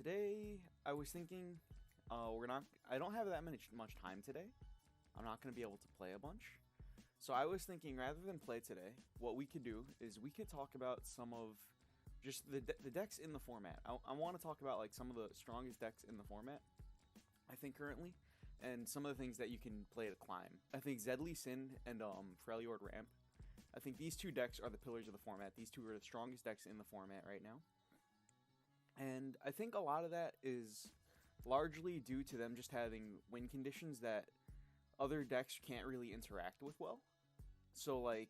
Today I was thinking, I don't have that much time today. I'm not gonna be able to play a bunch. So I was thinking, rather than play today, what we could do is we could talk about some of just the decks in the format. I want to talk about like some of the strongest decks in the format, I think currently, and some of the things that you can play to climb. I think Zedley Sin and Freljord Ramp. I think these two decks are the pillars of the format. These two are the strongest decks in the format right now. And I think a lot of that is largely due to them just having win conditions that other decks can't really interact with well. So like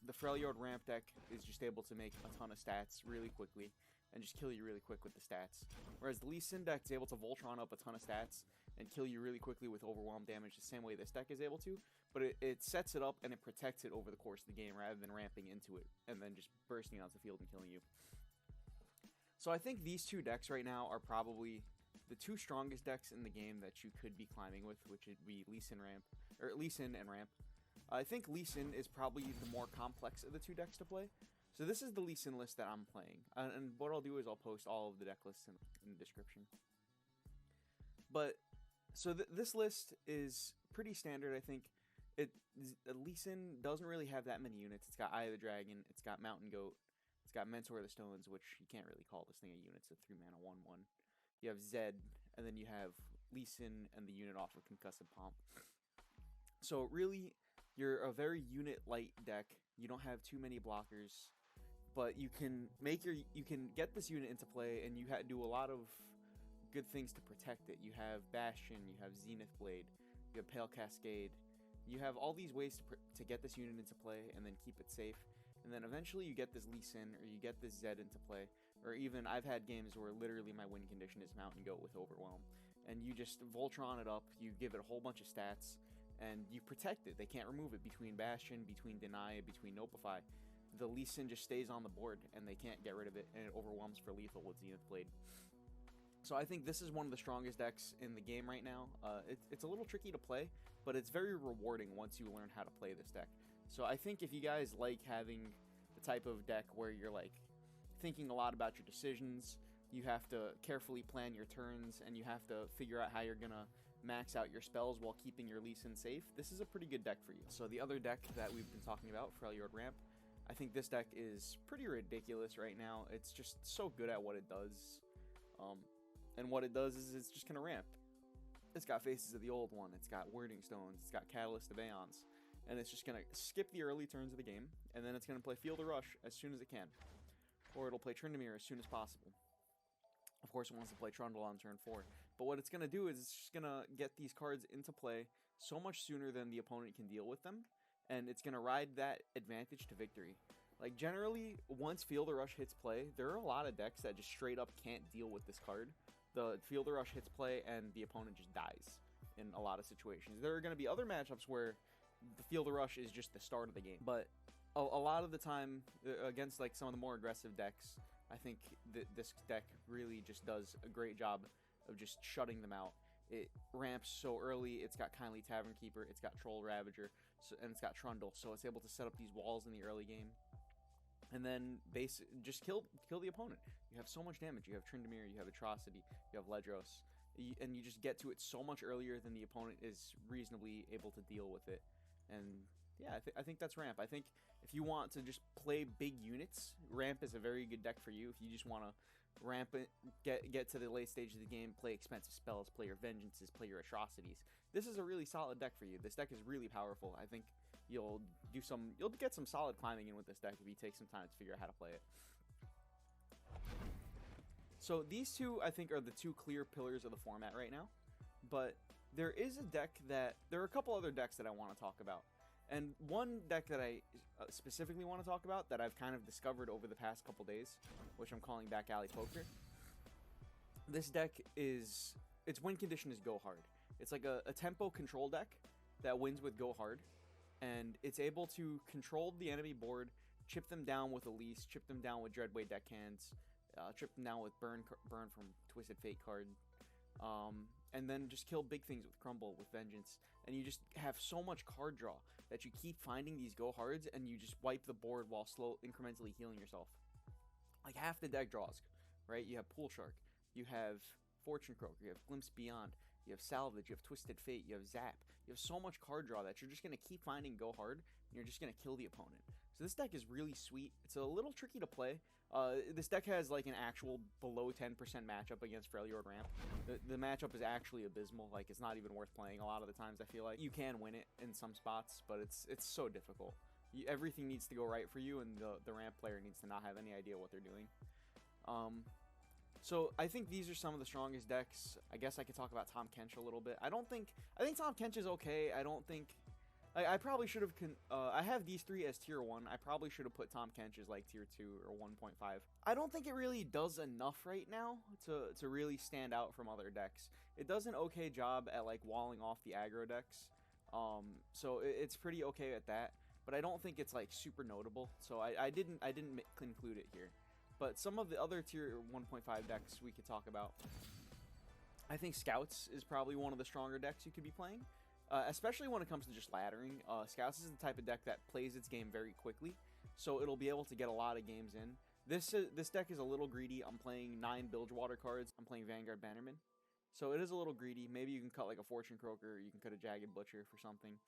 the Freljord Ramp deck is just able to make a ton of stats really quickly and just kill you really quick with the stats. Whereas the Lee Sin deck is able to Voltron up a ton of stats and kill you really quickly with overwhelm damage the same way this deck is able to, but it sets it up and it protects it over the course of the game rather than ramping into it and then just bursting out the field and killing you. So I think these two decks right now are probably the two strongest decks in the game that you could be climbing with, which would be Lee Sin and Ramp. I think Lee Sin is probably the more complex of the two decks to play. So this is the Lee Sin list that I'm playing. And what I'll do is I'll post all of the deck lists in the description. But, so this list is pretty standard, I think. Lee Sin doesn't really have that many units. It's got Eye of the Dragon, it's got Mountain Goat, it's got Mentor of the Stones, which you can't really call this thing a unit. It's a 3-mana 1/1. You have Zed, and then you have Lee Sin and the unit off of Concussive Pomp. So really, you're a very unit-light deck. You don't have too many blockers, but you can get this unit into play, and you do a lot of good things to protect it. You have Bastion, you have Zenith Blade, you have Pale Cascade. You have all these ways to get this unit into play and then keep it safe. And then eventually you get this Lee Sin or you get this Zed into play. Or even I've had games where literally my win condition is Mountain Goat with Overwhelm. And you just Voltron it up, you give it a whole bunch of stats, and you protect it. They can't remove it between Bastion, between Deny, between Nopify. The Lee Sin just stays on the board and they can't get rid of it, and it overwhelms for lethal with Zenith Blade. So I think this is one of the strongest decks in the game right now. It's a little tricky to play, but it's very rewarding once you learn how to play this deck. So I think if you guys like having the type of deck where you're like thinking a lot about your decisions, you have to carefully plan your turns, and you have to figure out how you're gonna max out your spells while keeping your Lee Sin safe, this is a pretty good deck for you. So the other deck that we've been talking about, Freljord Ramp, I think this deck is pretty ridiculous right now. It's just so good at what it does. And what it does is it's just going to ramp. It's got Faces of the Old One, it's got Wording Stones, it's got Catalyst of Aeons, and it's just going to skip the early turns of the game, and then it's going to play Field of Rush as soon as it can. Or it'll play Trundle as soon as possible. Of course, it wants to play Trundle on turn 4. But what it's going to do is it's just going to get these cards into play so much sooner than the opponent can deal with them, and it's going to ride that advantage to victory. Like, generally, once Field of Rush hits play, there are a lot of decks that just straight up can't deal with this card. The Field of Rush hits play and the opponent just dies in a lot of situations. There are going to be other matchups where the Field of Rush is just the start of the game. But a lot of the time, against like some of the more aggressive decks, I think this deck really just does a great job of just shutting them out. It ramps so early, it's got Kindly Tavern Keeper, it's got Troll Ravager, and it's got Trundle, so it's able to set up these walls in the early game. And then just kill the opponent. You have so much damage. You have Trundle, you have Atrocity, you have Ledros, and you just get to it so much earlier than the opponent is reasonably able to deal with it. And yeah, I think that's Ramp. I think if you want to just play big units, Ramp is a very good deck for you. If you just want to ramp it, get to the late stage of the game, play expensive spells, play your Vengeances, play your Atrocities, this is a really solid deck for you. This deck is really powerful. I think you'll get some solid climbing in with this deck if you take some time to figure out how to play it. So these two, I think, are the two clear pillars of the format right now. But there is a deck there are a couple other decks that I want to talk about. And one deck that I specifically want to talk about that I've kind of discovered over the past couple days, which I'm calling Back Alley Poker. This deck its win condition is Go Hard. It's like a tempo control deck that wins with Go Hard. And it's able to control the enemy board, chip them down with Elise, chip them down with Dreadway deckhands, chip them down with Burn from Twisted Fate card. And then just kill big things with Crumble, with Vengeance, and you just have so much card draw that you keep finding these Go Hards, and you just wipe the board while incrementally healing yourself. Like half the deck draws, right? You have Pool Shark, you have Fortune Croaker, you have Glimpse Beyond, you have Salvage, you have Twisted Fate, you have Zap. You have so much card draw that you're just going to keep finding go hard, and you're just going to kill the opponent. So this deck is really sweet. It's a little tricky to play. This deck has like an actual below 10% matchup against Freljord Ramp. The matchup is actually abysmal. Like, it's not even worth playing a lot of the times, I feel like. You can win it in some spots, but it's so difficult. Everything needs to go right for you, and the Ramp player needs to not have any idea what they're doing. So I think these are some of the strongest decks. I guess I could talk about Tahm Kench a little bit. I think Tahm Kench is okay. I don't think... I probably should have... I have these three as tier 1. I probably should have put Tahm Kench as like tier 2 or 1.5. I don't think it really does enough right now to really stand out from other decks. It does an okay job at like walling off the aggro decks. So it's pretty okay at that. But I don't think it's like super notable. So I didn't include it here. But some of the other tier 1.5 decks we could talk about. I think Scouts is probably one of the stronger decks you could be playing. Especially when it comes to just laddering. Scouts is the type of deck that plays its game very quickly. So it'll be able to get a lot of games in. This deck is a little greedy. I'm playing 9 Bilgewater cards. I'm playing Vanguard Bannerman. So it is a little greedy. Maybe you can cut like a Fortune Croaker. You can cut a Jagged Butcher for something.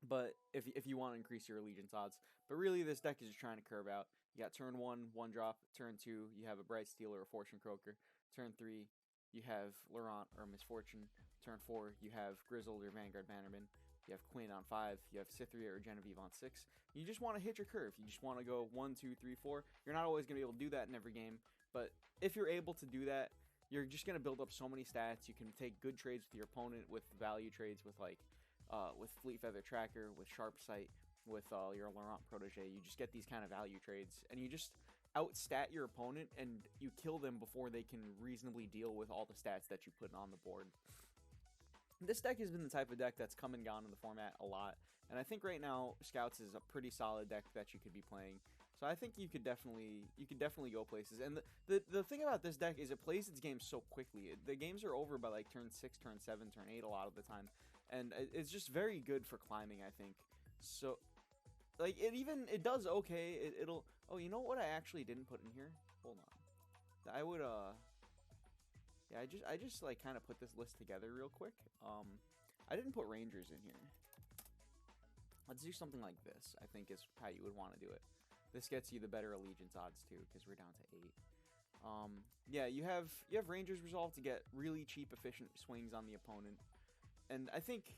But if you want to increase your allegiance odds. But really, this deck is just trying to curve out. You got turn 1, 1-drop. Turn 2, you have a Bright Steel or a Fortune Croaker. Turn 3, you have Laurent or Misfortune. Turn 4, you have Grizzled or Vanguard Bannerman. You have Quinn on 5. You have Cytherea or Genevieve on 6. You just want to hit your curve. You just want to go 1, 2, 3, 4. You're not always going to be able to do that in every game. But if you're able to do that, you're just going to build up so many stats. You can take good trades with your opponent, with value trades, with like... with Fleet Feather Tracker, with Sharp Sight, with your Laurent Protege. You just get these kind of value trades, and you just outstat your opponent, and you kill them before they can reasonably deal with all the stats that you put on the board. This deck has been the type of deck that's come and gone in the format a lot, and I think right now Scouts is a pretty solid deck that you could be playing. So I think you could definitely go places. And the thing about this deck is it plays its game so quickly. The games are over by like turn 6, turn 7, turn 8 a lot of the time. And it's just very good for climbing, I think. So, like, it does okay. It'll... Oh, you know what I actually didn't put in here? Hold on. I would, yeah, I just like, kind of put this list together real quick. I didn't put Rangers in here. Let's do something like this, I think is how you would want to do it. This gets you the better allegiance odds, too, because we're down to 8. Yeah, you have Rangers Resolve to get really cheap, efficient swings on the opponent. And I think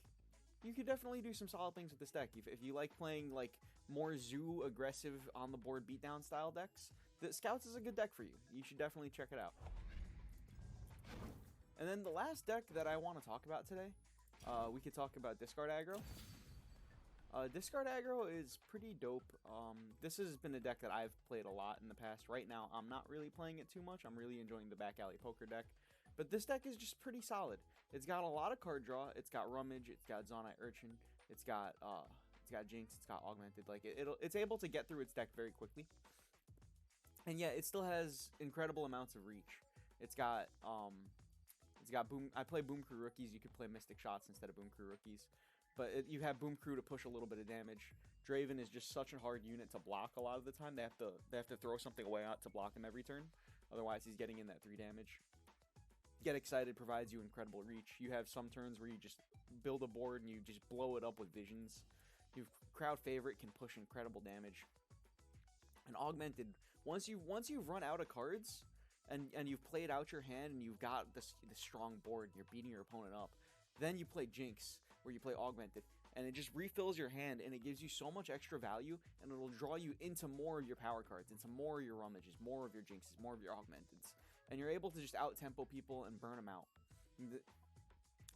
you could definitely do some solid things with this deck. If you like playing like more zoo aggressive on the board beatdown style decks, the Scouts is a good deck for you. You should definitely check it out. And then the last deck that I want to talk about today, we could talk about Discard Aggro. Discard Aggro is pretty dope. This has been a deck that I've played a lot in the past. Right now, I'm not really playing it too much. I'm really enjoying the Back Alley Poker deck. But this deck is just pretty solid. It's got a lot of card draw. It's got Rummage. It's got Zonite Urchin. It's got Jinx. It's got Augmented. Like it's able to get through its deck very quickly. And yeah, it still has incredible amounts of reach. It's got Boom. I play Boom Crew Rookies. You could play Mystic Shots instead of Boom Crew Rookies. But you have Boom Crew to push a little bit of damage. Draven is just such a hard unit to block a lot of the time. They have to throw something away out to block him every turn. Otherwise, he's getting in that 3 damage. Get Excited provides you incredible reach. You have some turns where you just build a board and you just blow it up with visions. Crowd Favorite can push incredible damage. And Augmented, once you've run out of cards and you've played out your hand and you've got this strong board and you're beating your opponent up, then you play Jinx, where you play Augmented, and it just refills your hand, and it gives you so much extra value, and it'll draw you into more of your power cards, into more of your Rummages, more of your Jinxes, more of your Augmenteds, and you're able to just out-tempo people and burn them out.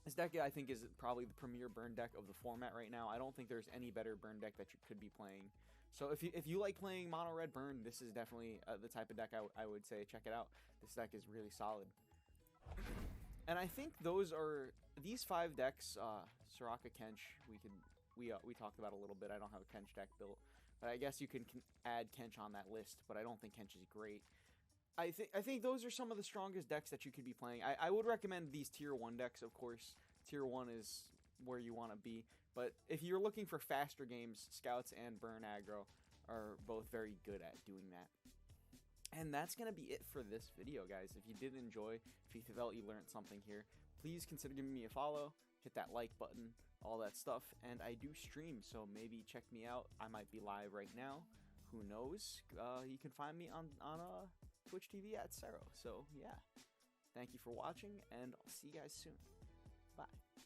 This deck, I think, is probably the premier burn deck of the format right now. I don't think there's any better burn deck that you could be playing. So if you like playing mono red burn, this is definitely the type of deck I would say check it out. This deck is really solid. And I think these 5 decks, Soraka, Kench, we talked about a little bit. I don't have a Kench deck built, but I guess you can add Kench on that list, but I don't think Kench is great. I think those are some of the strongest decks that you could be playing. I would recommend these tier 1 decks, of course. Tier 1 is where you want to be, but if you're looking for faster games, Scouts and Burn Aggro are both very good at doing that. And that's going to be it for this video, guys. If you did enjoy, if you felt you learned something here, please consider giving me a follow, hit that like button, all that stuff. And I do stream, so maybe check me out. I might be live right now. Who knows? You can find me on Twitch TV at Szerro. So, yeah. Thank you for watching, and I'll see you guys soon. Bye.